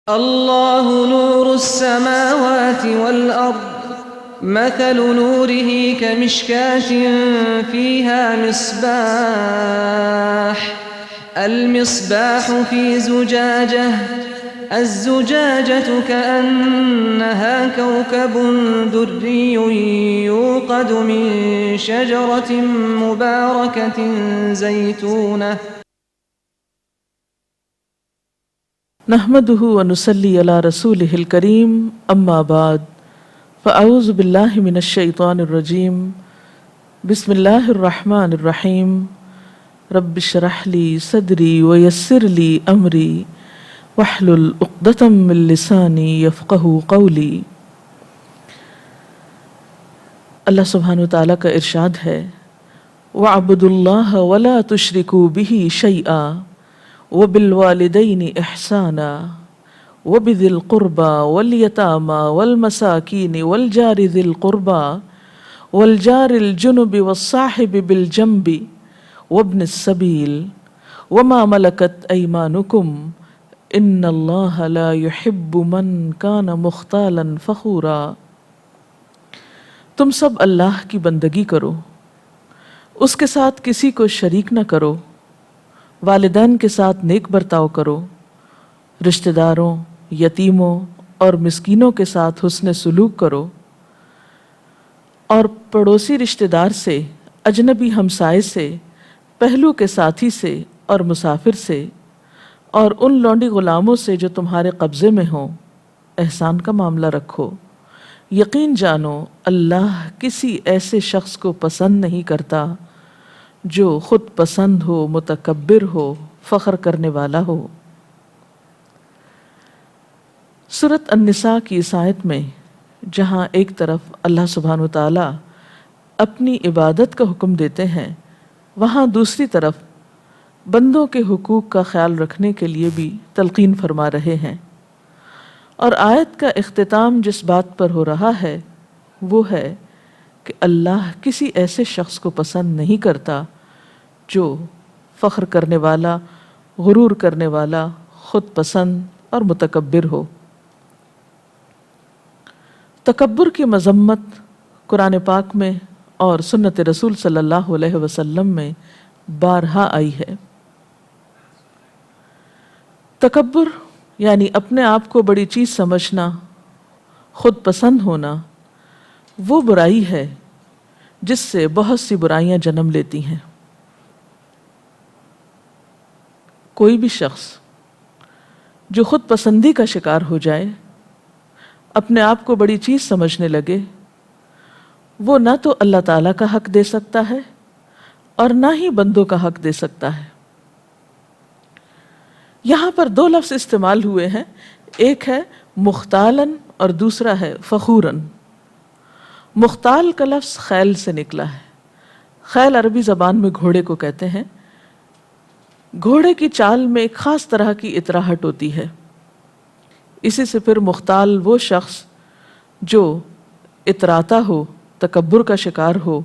اللہ نور السماوات والارض مثل نوره كمشكاة فيها مصباح المصباح في زجاجة الزجاجة كأنها كوكب دري يوقد من شجرة مباركة زيتونة نحمده ونصلي على رسوله الكريم اما بعد فاعوذ بالله من الشیطان الرجیم بسم اللہ الرحمن الرحیم رب اشرح لي صدری ويسر لي امری واحلل عقدۃ من لسانی یفقهوا قولی۔ اللہ سبحانہ وتعالیٰ کا ارشاد ہے وَاعْبُدُوا اللَّهَ وَلَا تُشْرِكُوا بِهِ شَيْئًا وَبِالْوَالِدَيْنِ إِحْسَانًا وَبِذِي الْقُرْبَى وَالْيَتَامَى وَالْمَسَاكِينِ وَالْجَارِ ذِي الْقُرْبَى وَالْجَارِ الْجُنُبِ وَالصَّاحِبِ بِالْجَنبِ وَابْنِ السَّبِيلِ وَمَا مَلَكَتْ أَيْمَانُكُمْ إِنَّ اللَّهَ لَا يُحِبُّ مَنْ كَانَ مُخْتَالًا فَخُورًا۔ تم سب اللہ کی بندگی کرو، اس کے ساتھ کسی کو شریک نہ کرو، والدین کے ساتھ نیک برتاؤ کرو، رشتہ داروں، یتیموں اور مسکینوں کے ساتھ حسن سلوک کرو، اور پڑوسی رشتہ دار سے، اجنبی ہمسائے سے، پہلو کے ساتھی سے اور مسافر سے، اور ان لونڈی غلاموں سے جو تمہارے قبضے میں ہوں احسان کا معاملہ رکھو۔ یقین جانو اللہ کسی ایسے شخص کو پسند نہیں کرتا جو خود پسند ہو، متکبر ہو، فخر کرنے والا ہو۔ سورۃ النساء کی اس آیت میں جہاں ایک طرف اللہ سبحانہ وتعالی اپنی عبادت کا حکم دیتے ہیں، وہاں دوسری طرف بندوں کے حقوق کا خیال رکھنے کے لیے بھی تلقین فرما رہے ہیں، اور آیت کا اختتام جس بات پر ہو رہا ہے وہ ہے کہ اللہ کسی ایسے شخص کو پسند نہیں کرتا جو فخر کرنے والا، غرور کرنے والا، خود پسند اور متکبر ہو۔ تکبر کی مذمت قرآن پاک میں اور سنت رسول صلی اللہ علیہ وسلم میں بارہا آئی ہے۔ تکبر یعنی اپنے آپ کو بڑی چیز سمجھنا، خود پسند ہونا، وہ برائی ہے جس سے بہت سی برائیاں جنم لیتی ہیں۔ کوئی بھی شخص جو خود پسندی کا شکار ہو جائے، اپنے آپ کو بڑی چیز سمجھنے لگے، وہ نہ تو اللہ تعالیٰ کا حق دے سکتا ہے اور نہ ہی بندوں کا حق دے سکتا ہے۔ یہاں پر دو لفظ استعمال ہوئے ہیں، ایک ہے مختالاً اور دوسرا ہے فخوراً۔ مختال کا لفظ خیل سے نکلا ہے۔ خیل عربی زبان میں گھوڑے کو کہتے ہیں۔ گھوڑے کی چال میں ایک خاص طرح کی اطراہٹ ہوتی ہے، اسی سے پھر مختال وہ شخص جو اتراتا ہو، تکبر کا شکار ہو،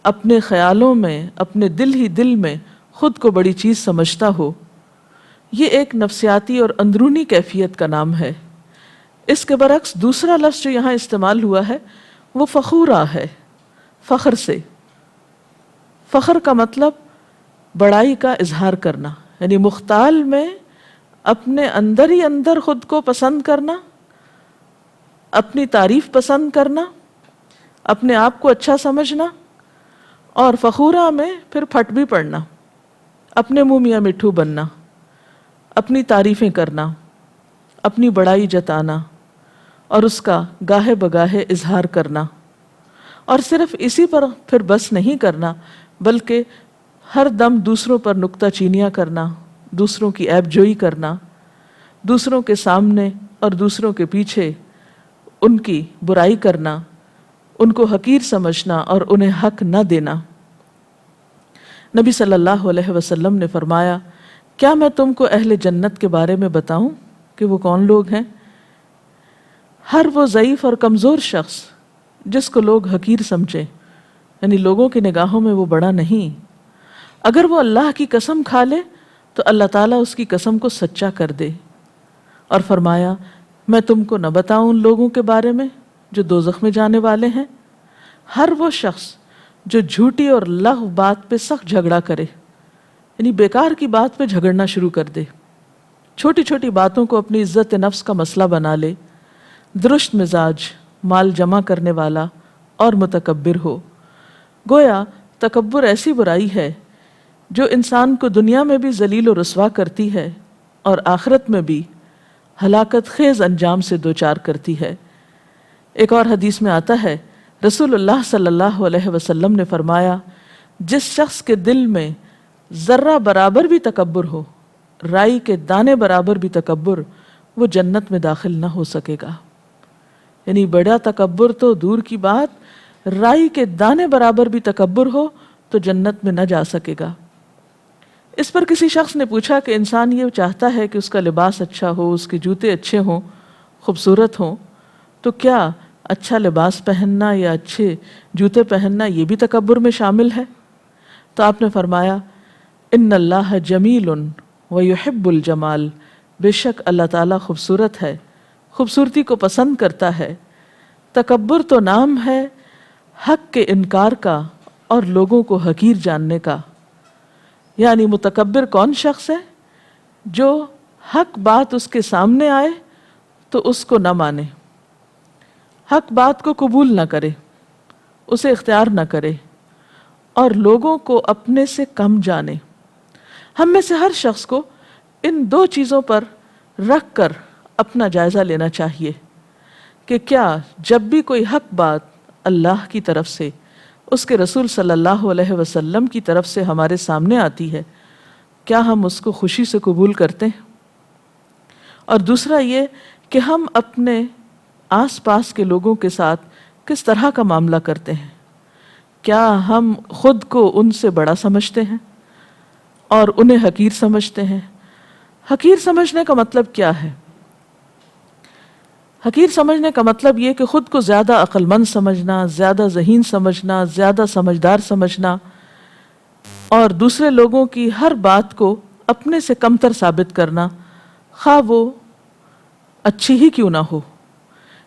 اپنے خیالوں میں، اپنے دل ہی دل میں خود کو بڑی چیز سمجھتا ہو، یہ ایک نفسیاتی اور اندرونی کیفیت کا نام ہے۔ اس کے برعکس دوسرا لفظ جو یہاں استعمال ہوا ہے وہ فخورا ہے، فخر سے۔ فخر کا مطلب بڑائی کا اظہار کرنا، یعنی مختال میں اپنے اندر ہی اندر خود کو پسند کرنا، اپنی تعریف پسند کرنا، اپنے آپ کو اچھا سمجھنا، اور فخورا میں پھر پھٹ بھی پڑنا، اپنے منہ میاں مٹھو بننا، اپنی تعریفیں کرنا، اپنی بڑائی جتانا اور اس کا گاہے بگاہے اظہار کرنا، اور صرف اسی پر پھر بس نہیں کرنا بلکہ ہر دم دوسروں پر نکتہ چینیاں کرنا، دوسروں کی عیب جوئی کرنا، دوسروں کے سامنے اور دوسروں کے پیچھے ان کی برائی کرنا، ان کو حقیر سمجھنا اور انہیں حق نہ دینا۔ نبی صلی اللہ علیہ وسلم نے فرمایا، کیا میں تم کو اہل جنت کے بارے میں بتاؤں کہ وہ کون لوگ ہیں؟ ہر وہ ضعیف اور کمزور شخص جس کو لوگ حقیر سمجھیں، یعنی لوگوں کی نگاہوں میں وہ بڑا نہیں، اگر وہ اللہ کی قسم کھا لے تو اللہ تعالیٰ اس کی قسم کو سچا کر دے، اور فرمایا میں تم کو نہ بتاؤں ان لوگوں کے بارے میں جو دوزخ میں جانے والے ہیں؟ ہر وہ شخص جو جھوٹی اور لغو بات پہ سخت جھگڑا کرے، یعنی بیکار کی بات پہ جھگڑنا شروع کر دے، چھوٹی چھوٹی باتوں کو اپنی عزت نفس کا مسئلہ بنا لے، درست مزاج، مال جمع کرنے والا اور متکبر ہو۔ گویا تکبر ایسی برائی ہے جو انسان کو دنیا میں بھی ذلیل و رسوا کرتی ہے اور آخرت میں بھی ہلاکت خیز انجام سے دوچار کرتی ہے۔ ایک اور حدیث میں آتا ہے، رسول اللہ صلی اللہ علیہ وسلم نے فرمایا، جس شخص کے دل میں ذرہ برابر بھی تکبر ہو، رائی کے دانے برابر بھی تکبر، وہ جنت میں داخل نہ ہو سکے گا۔ یعنی بڑا تکبر تو دور کی بات، رائی کے دانے برابر بھی تکبر ہو تو جنت میں نہ جا سکے گا۔ اس پر کسی شخص نے پوچھا کہ انسان یہ چاہتا ہے کہ اس کا لباس اچھا ہو، اس کے جوتے اچھے ہوں، خوبصورت ہوں، تو کیا اچھا لباس پہننا یا اچھے جوتے پہننا یہ بھی تکبر میں شامل ہے؟ تو آپ نے فرمایا، ان اللہ جمیل ویحب الجمال، بے شک اللہ تعالیٰ خوبصورت ہے، خوبصورتی کو پسند کرتا ہے۔ تکبر تو نام ہے حق کے انکار کا اور لوگوں کو حقیر جاننے کا۔ یعنی متکبر کون شخص ہے؟ جو حق بات اس کے سامنے آئے تو اس کو نہ مانے، حق بات کو قبول نہ کرے، اسے اختیار نہ کرے اور لوگوں کو اپنے سے کم جانے۔ ہم میں سے ہر شخص کو ان دو چیزوں پر رکھ کر اپنا جائزہ لینا چاہیے کہ کیا جب بھی کوئی حق بات اللہ کی طرف سے، اس کے رسول صلی اللہ علیہ وسلم کی طرف سے ہمارے سامنے آتی ہے، کیا ہم اس کو خوشی سے قبول کرتے ہیں؟ اور دوسرا یہ کہ ہم اپنے آس پاس کے لوگوں کے ساتھ کس طرح کا معاملہ کرتے ہیں؟ کیا ہم خود کو ان سے بڑا سمجھتے ہیں اور انہیں حقیر سمجھتے ہیں؟ حقیر سمجھنے کا مطلب کیا ہے؟ حقیر سمجھنے کا مطلب یہ کہ خود کو زیادہ عقل مند سمجھنا، زیادہ ذہین سمجھنا، زیادہ سمجھدار سمجھنا اور دوسرے لوگوں کی ہر بات کو اپنے سے کمتر ثابت کرنا، خواہ وہ اچھی ہی کیوں نہ ہو۔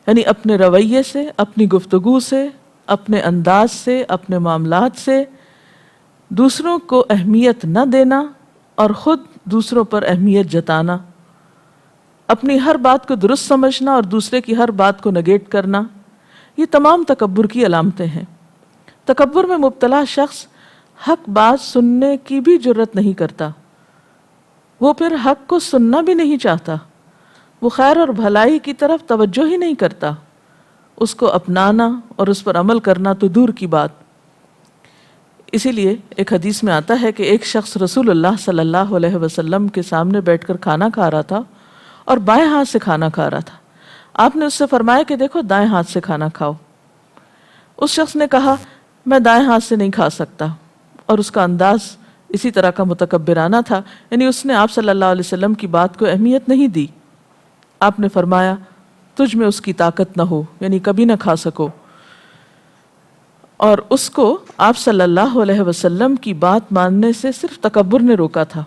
یعنی اپنے رویے سے، اپنی گفتگو سے، اپنے انداز سے، اپنے معاملات سے دوسروں کو اہمیت نہ دینا اور خود دوسروں پر اہمیت جتانا، اپنی ہر بات کو درست سمجھنا اور دوسرے کی ہر بات کو نگیٹ کرنا، یہ تمام تکبر کی علامتیں ہیں۔ تکبر میں مبتلا شخص حق بات سننے کی بھی جرت نہیں کرتا، وہ پھر حق کو سننا بھی نہیں چاہتا، وہ خیر اور بھلائی کی طرف توجہ ہی نہیں کرتا، اس کو اپنانا اور اس پر عمل کرنا تو دور کی بات۔ اسی لیے ایک حدیث میں آتا ہے کہ ایک شخص رسول اللہ صلی اللہ علیہ وسلم کے سامنے بیٹھ کر کھانا کھا رہا تھا اور بائیں ہاتھ سے کھانا کھا رہا تھا۔ آپ نے اس سے فرمایا کہ دیکھو دائیں ہاتھ سے کھانا کھاؤ۔ اس شخص نے کہا میں دائیں ہاتھ سے نہیں کھا سکتا، اور اس کا انداز اسی طرح کا متکبرانہ تھا، یعنی اس نے آپ صلی اللہ علیہ وسلم کی بات کو اہمیت نہیں دی۔ آپ نے فرمایا تجھ میں اس کی طاقت نہ ہو، یعنی کبھی نہ کھا سکو۔ اور اس کو آپ صلی اللہ علیہ وسلم کی بات ماننے سے صرف تکبر نے روکا تھا،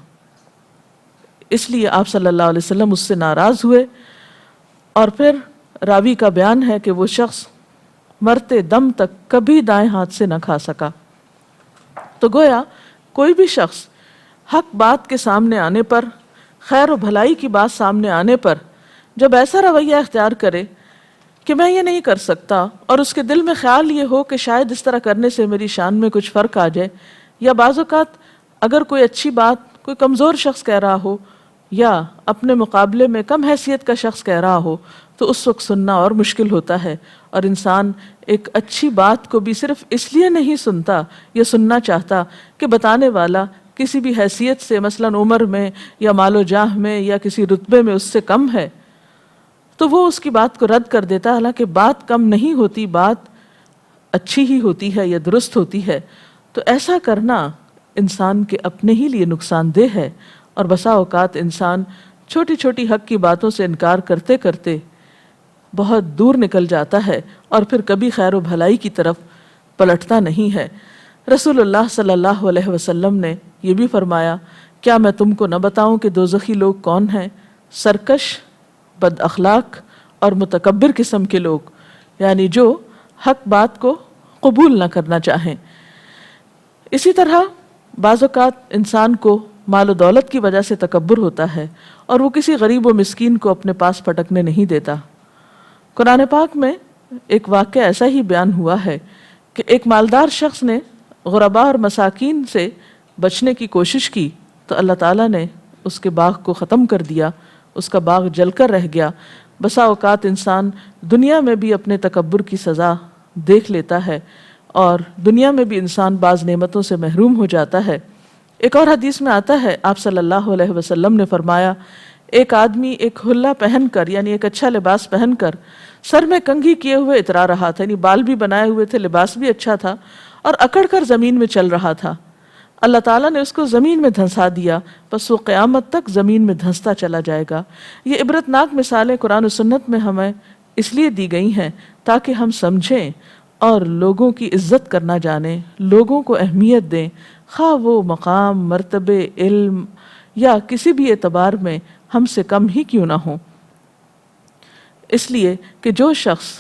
اس لیے آپ صلی اللہ علیہ وسلم اس سے ناراض ہوئے، اور پھر راوی کا بیان ہے کہ وہ شخص مرتے دم تک کبھی دائیں ہاتھ سے نہ کھا سکا۔ تو گویا کوئی بھی شخص حق بات کے سامنے آنے پر، خیر و بھلائی کی بات سامنے آنے پر جب ایسا رویہ اختیار کرے کہ میں یہ نہیں کر سکتا، اور اس کے دل میں خیال یہ ہو کہ شاید اس طرح کرنے سے میری شان میں کچھ فرق آ جائے، یا بعض اوقات اگر کوئی اچھی بات کوئی کمزور شخص کہہ رہا ہو یا اپنے مقابلے میں کم حیثیت کا شخص کہہ رہا ہو، تو اس وقت سننا اور مشکل ہوتا ہے، اور انسان ایک اچھی بات کو بھی صرف اس لیے نہیں سنتا یا سننا چاہتا کہ بتانے والا کسی بھی حیثیت سے، مثلا عمر میں یا مال و جاہ میں یا کسی رتبے میں اس سے کم ہے، تو وہ اس کی بات کو رد کر دیتا، حالانکہ بات کم نہیں ہوتی، بات اچھی ہی ہوتی ہے یا درست ہوتی ہے۔ تو ایسا کرنا انسان کے اپنے ہی لیے نقصان دہ ہے، اور بسا اوقات انسان چھوٹی چھوٹی حق کی باتوں سے انکار کرتے کرتے بہت دور نکل جاتا ہے اور پھر کبھی خیر و بھلائی کی طرف پلٹتا نہیں ہے۔ رسول اللہ صلی اللہ علیہ وسلم نے یہ بھی فرمایا، کیا میں تم کو نہ بتاؤں کہ دوزخی لوگ کون ہیں؟ سرکش، بد اخلاق اور متکبر قسم کے لوگ، یعنی جو حق بات کو قبول نہ کرنا چاہیں۔ اسی طرح بعض اوقات انسان کو مال و دولت کی وجہ سے تکبر ہوتا ہے اور وہ کسی غریب و مسکین کو اپنے پاس پٹکنے نہیں دیتا۔ قرآن پاک میں ایک واقعہ ایسا ہی بیان ہوا ہے کہ ایک مالدار شخص نے غرباء اور مساکین سے بچنے کی کوشش کی تو اللہ تعالیٰ نے اس کے باغ کو ختم کر دیا، اس کا باغ جل کر رہ گیا۔ بسا اوقات انسان دنیا میں بھی اپنے تکبر کی سزا دیکھ لیتا ہے اور دنیا میں بھی انسان بعض نعمتوں سے محروم ہو جاتا ہے۔ ایک اور حدیث میں آتا ہے، آپ صلی اللہ علیہ وسلم نے فرمایا، ایک آدمی ایک حلہ پہن کر، یعنی ایک اچھا لباس پہن کر، سر میں کنگھی کیے ہوئے اترا رہا تھا، یعنی بال بھی بنائے ہوئے تھے، لباس بھی اچھا تھا، اور اکڑ کر زمین میں چل رہا تھا۔ اللہ تعالیٰ نے اس کو زمین میں دھنسا دیا، بس وہ قیامت تک زمین میں دھنستا چلا جائے گا۔ یہ عبرتناک مثالیں قرآن و سنت میں ہمیں اس لیے دی گئی ہیں تاکہ ہم سمجھیں اور لوگوں کی عزت کرنا جانیں، لوگوں کو اہمیت دیں، خواہ وہ مقام، مرتبے، علم یا کسی بھی اعتبار میں ہم سے کم ہی کیوں نہ ہوں۔ اس لیے کہ جو شخص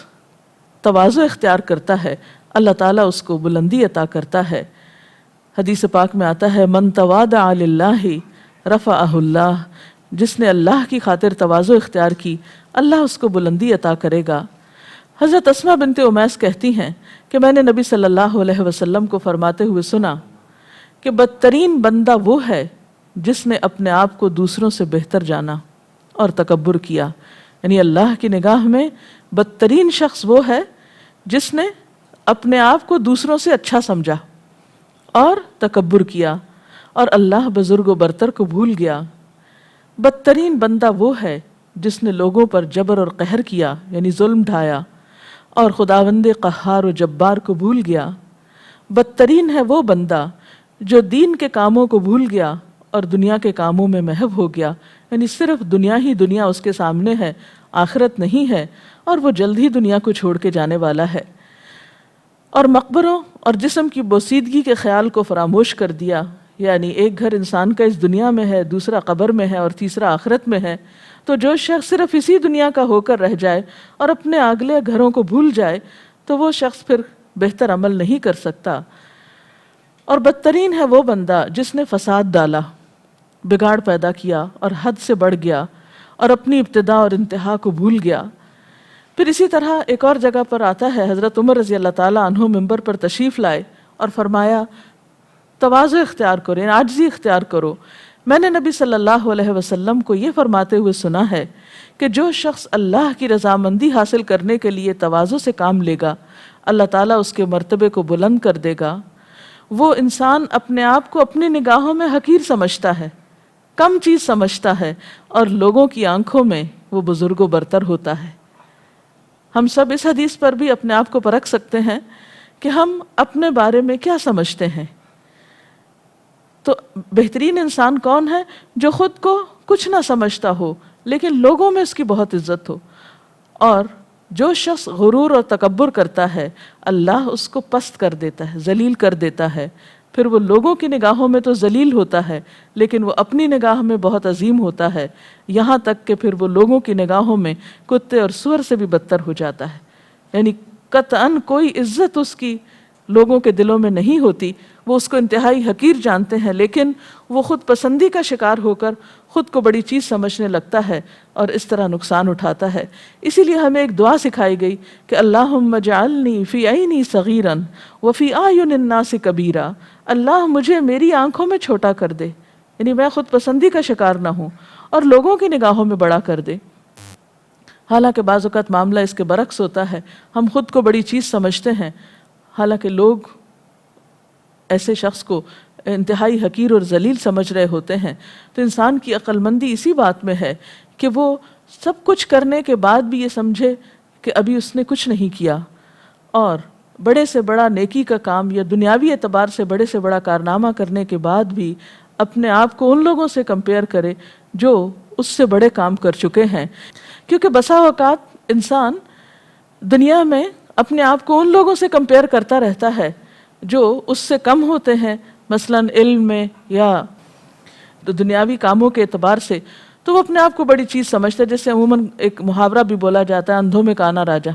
تواضع اختیار کرتا ہے اللہ تعالیٰ اس کو بلندی عطا کرتا ہے۔ حدیث پاک میں آتا ہے، من تواضع للہ رفعہ اللہ، جس نے اللہ کی خاطر تواضع اختیار کی اللہ اس کو بلندی عطا کرے گا۔ حضرت اسماء بنت امیس کہتی ہیں کہ میں نے نبی صلی اللہ علیہ وسلم کو فرماتے ہوئے سنا کہ بدترین بندہ وہ ہے جس نے اپنے آپ کو دوسروں سے بہتر جانا اور تکبر کیا، یعنی اللہ کی نگاہ میں بدترین شخص وہ ہے جس نے اپنے آپ کو دوسروں سے اچھا سمجھا اور تکبر کیا اور اللہ بزرگ و برتر کو بھول گیا۔ بدترین بندہ وہ ہے جس نے لوگوں پر جبر اور قہر کیا، یعنی ظلم ڈھایا، اور خداوند قہار و جبار کو بھول گیا۔ بدترین ہے وہ بندہ جو دین کے کاموں کو بھول گیا اور دنیا کے کاموں میں محو ہو گیا، یعنی صرف دنیا ہی دنیا اس کے سامنے ہے، آخرت نہیں ہے، اور وہ جلد ہی دنیا کو چھوڑ کے جانے والا ہے۔ اور مقبروں اور جسم کی بوسیدگی کے خیال کو فراموش کر دیا، یعنی ایک گھر انسان کا اس دنیا میں ہے، دوسرا قبر میں ہے اور تیسرا آخرت میں ہے، تو جو شخص صرف اسی دنیا کا ہو کر رہ جائے اور اپنے اگلے گھروں کو بھول جائے تو وہ شخص پھر بہتر عمل نہیں کر سکتا۔ اور بدترین ہے وہ بندہ جس نے فساد ڈالا، بگاڑ پیدا کیا اور حد سے بڑھ گیا اور اپنی ابتدا اور انتہا کو بھول گیا۔ پھر اسی طرح ایک اور جگہ پر آتا ہے، حضرت عمر رضی اللہ تعالیٰ عنہ منبر پر تشریف لائے اور فرمایا، تواضع اختیار کرو، یعنی عاجزی اختیار کرو۔ میں نے نبی صلی اللہ علیہ وسلم کو یہ فرماتے ہوئے سنا ہے کہ جو شخص اللہ کی رضامندی حاصل کرنے کے لیے تواضع سے کام لے گا اللہ تعالیٰ اس کے مرتبے کو بلند کر دے گا۔ وہ انسان اپنے آپ کو اپنی نگاہوں میں حقیر سمجھتا ہے، کم چیز سمجھتا ہے، اور لوگوں کی آنکھوں میں وہ بزرگ و برتر ہوتا ہے۔ ہم سب اس حدیث پر بھی اپنے آپ کو پرکھ سکتے ہیں کہ ہم اپنے بارے میں کیا سمجھتے ہیں۔ تو بہترین انسان کون ہے؟ جو خود کو کچھ نہ سمجھتا ہو لیکن لوگوں میں اس کی بہت عزت ہو۔ اور جو شخص غرور اور تکبر کرتا ہے اللہ اس کو پست کر دیتا ہے، ذلیل کر دیتا ہے، پھر وہ لوگوں کی نگاہوں میں تو ذلیل ہوتا ہے لیکن وہ اپنی نگاہ میں بہت عظیم ہوتا ہے، یہاں تک کہ پھر وہ لوگوں کی نگاہوں میں کتے اور سور سے بھی بدتر ہو جاتا ہے۔ یعنی قطعاً کوئی عزت اس کی لوگوں کے دلوں میں نہیں ہوتی، وہ اس کو انتہائی حقیر جانتے ہیں، لیکن وہ خود پسندی کا شکار ہو کر خود کو بڑی چیز سمجھنے لگتا ہے اور اس طرح نقصان اٹھاتا ہے۔ اسی لیے ہمیں ایک دعا سکھائی گئی کہ اللہم اجعلنی فی عینی صغیرا وفی اعین الناس کبیرا، اللہ مجھے میری آنکھوں میں چھوٹا کر دے، یعنی میں خود پسندی کا شکار نہ ہوں، اور لوگوں کی نگاہوں میں بڑا کر دے۔ حالانکہ بعض اوقات معاملہ اس کے برعکس ہوتا ہے، ہم خود کو بڑی چیز سمجھتے ہیں حالانکہ لوگ ایسے شخص کو انتہائی حقیر اور ذلیل سمجھ رہے ہوتے ہیں۔ تو انسان کی عقل مندی اسی بات میں ہے کہ وہ سب کچھ کرنے کے بعد بھی یہ سمجھے کہ ابھی اس نے کچھ نہیں کیا، اور بڑے سے بڑا نیکی کا کام یا دنیاوی اعتبار سے بڑے سے بڑا کارنامہ کرنے کے بعد بھی اپنے آپ کو ان لوگوں سے کمپیئر کرے جو اس سے بڑے کام کر چکے ہیں۔ کیونکہ بسا اوقات انسان دنیا میں اپنے آپ کو ان لوگوں سے کمپیئر کرتا رہتا ہے جو اس سے کم ہوتے ہیں، مثلاً علم میں یا دنیاوی کاموں کے اعتبار سے، تو وہ اپنے آپ کو بڑی چیز سمجھتا ہے. جیسے عموماً ایک محاورہ بھی بولا جاتا ہے اندھوں میں کانا راجا،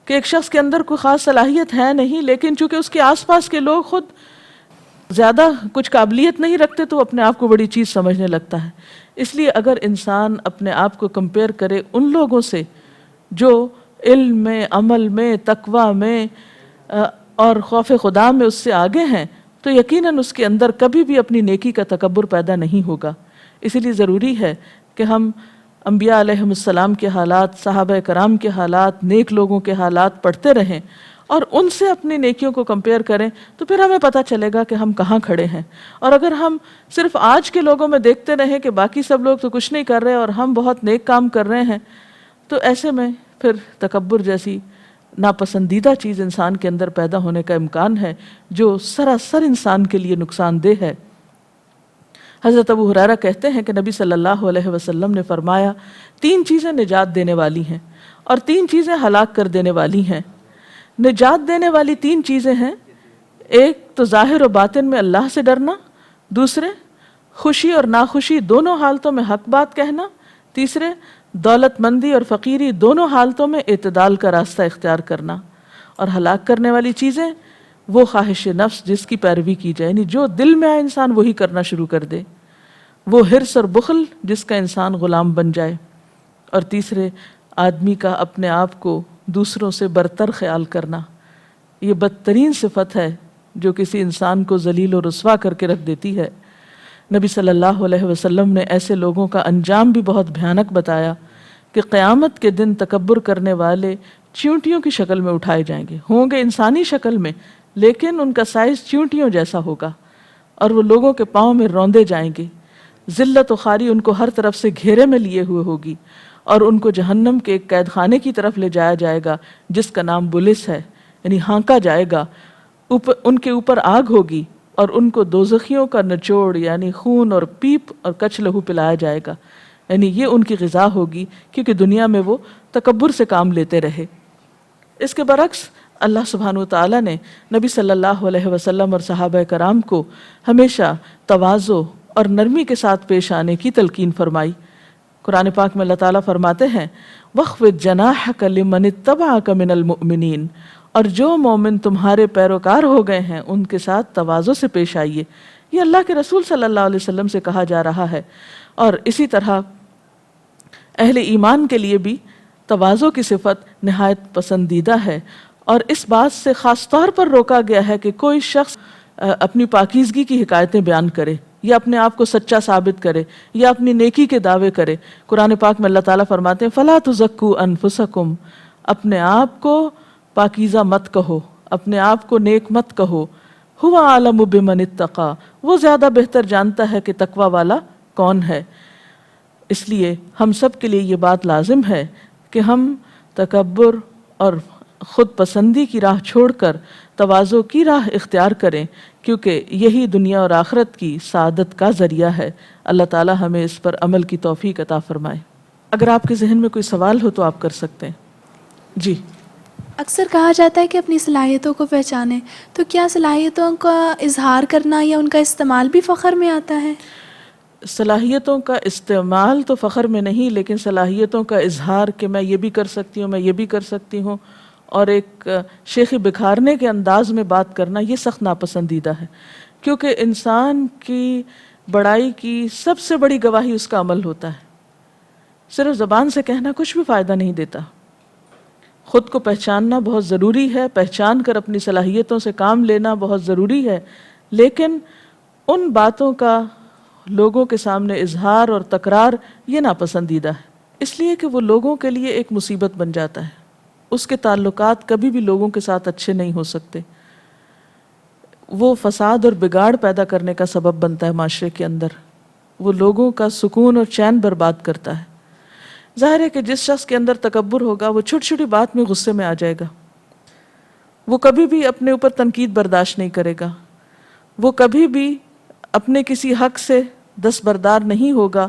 کہ ایک شخص کے اندر کوئی خاص صلاحیت ہے نہیں، لیکن چونکہ اس کے آس پاس کے لوگ خود زیادہ کچھ قابلیت نہیں رکھتے تو وہ اپنے آپ کو بڑی چیز سمجھنے لگتا ہے. اس لیے اگر انسان اپنے آپ کو کمپیئر کرے ان لوگوں سے جو علم میں، عمل میں، تقوی میں اور خوف خدا میں اس سے آگے ہیں، تو یقیناً اس کے اندر کبھی بھی اپنی نیکی کا تکبر پیدا نہیں ہوگا. اسی لیے ضروری ہے کہ ہم انبیاء علیہم السلام کے حالات، صحابہ کرام کے حالات، نیک لوگوں کے حالات پڑھتے رہیں اور ان سے اپنی نیکیوں کو کمپیئر کریں، تو پھر ہمیں پتہ چلے گا کہ ہم کہاں کھڑے ہیں. اور اگر ہم صرف آج کے لوگوں میں دیکھتے رہیں کہ باقی سب لوگ تو کچھ نہیں کر رہے اور ہم بہت نیک کام کر رہے ہیں، تو ایسے میں پھر تکبر جیسی ناپسندیدہ چیز انسان کے اندر پیدا ہونے کا امکان ہے، جو سراسر انسان کے لیے نقصان دہ ہے. حضرت ابو ہریرہ کہتے ہیں کہ نبی صلی اللہ علیہ وسلم نے فرمایا 3 چیزیں نجات دینے والی ہیں اور 3 چیزیں ہلاک کر دینے والی ہیں. نجات دینے والی 3 چیزیں ہیں، ایک تو ظاہر و باطن میں اللہ سے ڈرنا، دوسرے خوشی اور ناخوشی دونوں حالتوں میں حق بات کہنا، تیسرے دولت مندی اور فقیری دونوں حالتوں میں اعتدال کا راستہ اختیار کرنا. اور ہلاک کرنے والی چیزیں وہ خواہش نفس جس کی پیروی کی جائے، یعنی جو دل میں آئے انسان وہی کرنا شروع کر دے، وہ حرص اور بخل جس کا انسان غلام بن جائے، اور تیسرے آدمی کا اپنے آپ کو دوسروں سے برتر خیال کرنا. یہ بدترین صفت ہے جو کسی انسان کو ذلیل و رسوا کر کے رکھ دیتی ہے. نبی صلی اللہ علیہ وسلم نے ایسے لوگوں کا انجام بھی بہت بھیانک بتایا کہ قیامت کے دن تکبر کرنے والے چیونٹیوں کی شکل میں اٹھائے جائیں گے، ہوں گے انسانی شکل میں لیکن ان کا سائز چیونٹیوں جیسا ہوگا، اور وہ لوگوں کے پاؤں میں روندے جائیں گے. ذلت و خواری ان کو ہر طرف سے گھیرے میں لیے ہوئے ہوگی، اور ان کو جہنم کے ایک قید خانے کی طرف لے جایا جائے گا جس کا نام بلس ہے، یعنی ہانکا جائے گا. ان کے اوپر آگ ہوگی اور ان کو دوزخیوں کا نچوڑ یعنی خون اور پیپ اور کچ لہو پلایا جائے گا، یعنی یہ ان کی غذا ہوگی، کیونکہ دنیا میں وہ تکبر سے کام لیتے رہے. اس کے برعکس اللہ سبحانہ وتعالیٰ نے نبی صلی اللہ علیہ وسلم اور صحابہ کرام کو ہمیشہ تواضع اور نرمی کے ساتھ پیش آنے کی تلقین فرمائی. قرآن پاک میں اللہ تعالیٰ فرماتے ہیں وَخْفِضْ جَنَاحَكَ لِمَنِ اتَّبَعَكَ مِنَ الْمُؤْمِنِينَ، اور جو مومن تمہارے پیروکار ہو گئے ہیں ان کے ساتھ تواضع سے پیش آئیے. یہ اللہ کے رسول صلی اللہ علیہ وسلم سے کہا جا رہا ہے. اور اسی طرح اہل ایمان کے لیے بھی تواضع کی صفت نہایت پسندیدہ ہے، اور اس بات سے خاص طور پر روکا گیا ہے کہ کوئی شخص اپنی پاکیزگی کی حکایتیں بیان کرے یا اپنے آپ کو سچا ثابت کرے یا اپنی نیکی کے دعوے کرے. قرآن پاک میں اللہ تعالیٰ فرماتے ہیں فَلَا تُزَكُّوا أَنفُسَكُمْ، اپنے آپ کو پاکیزہ مت کہو، اپنے آپ کو نیک مت کہو. هُوَ أَعْلَمُ بِمَنِ اتَّقَىٰ، وہ زیادہ بہتر جانتا ہے کہ تقوی والا کون ہے. اس لیے ہم سب کے لیے یہ بات لازم ہے کہ ہم تکبر اور خود پسندی کی راہ چھوڑ کر تواضع کی راہ اختیار کریں، کیونکہ یہی دنیا اور آخرت کی سعادت کا ذریعہ ہے. اللہ تعالی ہمیں اس پر عمل کی توفیق عطا فرمائے. اگر آپ کے ذہن میں کوئی سوال ہو تو آپ کر سکتے ہیں. جی. اکثر کہا جاتا ہے کہ اپنی صلاحیتوں کو پہچانیں، تو کیا صلاحیتوں کا اظہار کرنا یا ان کا استعمال بھی فخر میں آتا ہے؟ صلاحیتوں کا استعمال تو فخر میں نہیں، لیکن صلاحیتوں کا اظہار کہ میں یہ بھی کر سکتی ہوں، میں یہ بھی کر سکتی ہوں، اور ایک شیخی بکھارنے کے انداز میں بات کرنا، یہ سخت ناپسندیدہ ہے. کیونکہ انسان کی بڑائی کی سب سے بڑی گواہی اس کا عمل ہوتا ہے. صرف زبان سے کہنا کچھ بھی فائدہ نہیں دیتا. خود کو پہچاننا بہت ضروری ہے، پہچان کر اپنی صلاحیتوں سے کام لینا بہت ضروری ہے، لیکن ان باتوں کا لوگوں کے سامنے اظہار اور تکرار یہ ناپسندیدہ ہے، اس لیے کہ وہ لوگوں کے لیے ایک مصیبت بن جاتا ہے. اس کے تعلقات کبھی بھی لوگوں کے ساتھ اچھے نہیں ہو سکتے. وہ فساد اور بگاڑ پیدا کرنے کا سبب بنتا ہے معاشرے کے اندر. وہ لوگوں کا سکون اور چین برباد کرتا ہے. ظاہر ہے کہ جس شخص کے اندر تکبر ہوگا وہ چھوٹی چھوٹی بات میں غصے میں آ جائے گا. وہ کبھی بھی اپنے اوپر تنقید برداشت نہیں کرے گا. وہ کبھی بھی اپنے کسی حق سے دستبردار نہیں ہوگا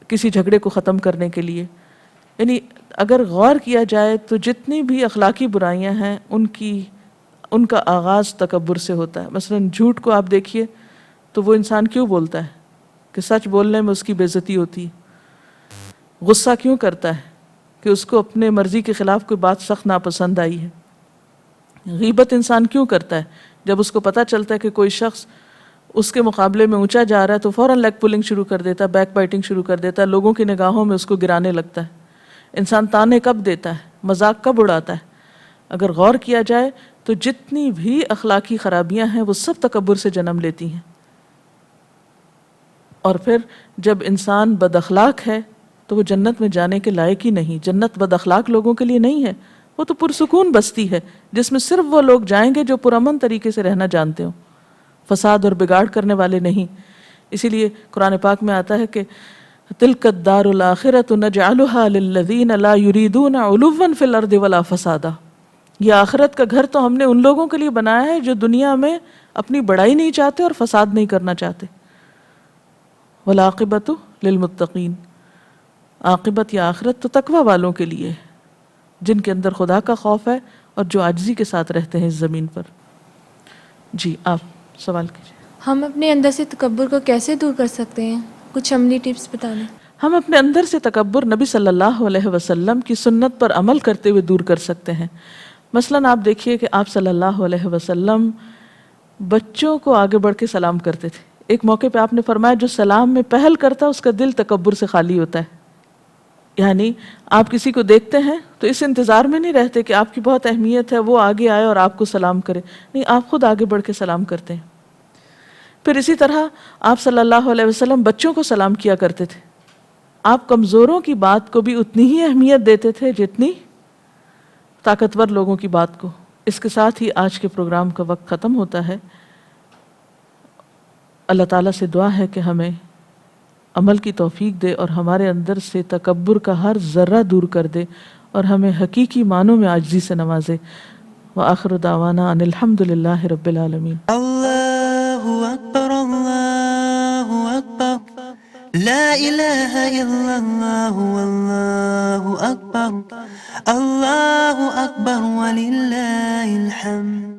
کسی جھگڑے کو ختم کرنے کے لیے. یعنی اگر غور کیا جائے تو جتنی بھی اخلاقی برائیاں ہیں ان کا آغاز تکبر سے ہوتا ہے. مثلا جھوٹ کو آپ دیکھیے تو وہ انسان کیوں بولتا ہے؟ کہ کہ سچ بولنے میں اس کی بے عزتی ہوتی ہے؟ غصہ کیوں کرتا ہے کہ اس کو اپنے مرضی کے خلاف کوئی بات سخت ناپسند آئی ہے؟ غیبت انسان کیوں کرتا ہے؟ جب اس کو پتہ چلتا ہے کہ کوئی شخص اس کے مقابلے میں اونچا جا رہا ہے تو فوراً لیگ پولنگ شروع کر دیتا ہے، بیک بائٹنگ شروع کر دیتا ہے، لوگوں کی نگاہوں میں اس کو گرانے لگتا ہے۔ انسان تانے کب دیتا ہے، مذاق کب اڑاتا ہے؟ اگر غور کیا جائے تو جتنی بھی اخلاقی خرابیاں ہیں وہ سب تکبر سے جنم لیتی ہیں۔ اور پھر جب انسان بد اخلاق ہے تو وہ جنت میں جانے کے لائق ہی نہیں۔ جنت بد اخلاق لوگوں کے لیے نہیں ہے، وہ تو پرسکون بستی ہے جس میں صرف وہ لوگ جائیں گے جو پرامن طریقے سے رہنا جانتے ہوں، فساد اور بگاڑ کرنے والے نہیں۔ اسی لیے قرآن پاک میں آتا ہے کہ تلک الدار الآخرۃ نجعلھا للذین لا یریدون علوا فی الارض ولا فسادا، یہ آخرت کا گھر تو ہم نے ان لوگوں کے لیے بنایا ہے جو دنیا میں اپنی بڑائی نہیں چاہتے اور فساد نہیں کرنا چاہتے۔ والعاقبۃ للمتقین، عاقبت یا آخرت تو تقوی والوں کے لیے ہے، جن کے اندر خدا کا خوف ہے اور جو عاجزی کے ساتھ رہتے ہیں اس زمین پر۔ جی آپ سوال کیجیے۔ ہم اپنے اندر سے تکبر کو کیسے دور کر سکتے ہیں؟ کچھ عملی ٹپس بتا دیں۔ ہم اپنے اندر سے تکبر نبی صلی اللہ علیہ وسلم کی سنت پر عمل کرتے ہوئے دور کر سکتے ہیں۔ مثلاً آپ دیکھیے کہ آپ صلی اللہ علیہ وسلم بچوں کو آگے بڑھ کے سلام کرتے تھے۔ ایک موقع پہ آپ نے فرمایا جو سلام میں پہل کرتا ہے اس کا دل تکبر سے خالی ہوتا ہے۔ یعنی آپ کسی کو دیکھتے ہیں تو اس انتظار میں نہیں رہتے کہ آپ کی بہت اہمیت ہے وہ آگے آئے اور آپ کو سلام کرے، نہیں، آپ خود آگے بڑھ کے سلام کرتے ہیں۔ پھر اسی طرح آپ صلی اللہ علیہ وسلم بچوں کو سلام کیا کرتے تھے۔ آپ کمزوروں کی بات کو بھی اتنی ہی اہمیت دیتے تھے جتنی طاقتور لوگوں کی بات کو۔ اس کے ساتھ ہی آج کے پروگرام کا وقت ختم ہوتا ہے۔ اللہ تعالیٰ سے دعا ہے کہ ہمیں عمل کی توفیق دے اور ہمارے اندر سے تکبر کا ہر ذرہ دور کر دے اور ہمیں حقیقی معنوں میں عاجزی سے نوازے۔ وآخر دعوانا ان الحمد للہ رب العالمین۔ اللہ اکبر، اللہ اکبر، لا الہ الا اللہ، واللہ اکبر، اللہ اکبر وللہ الحمد۔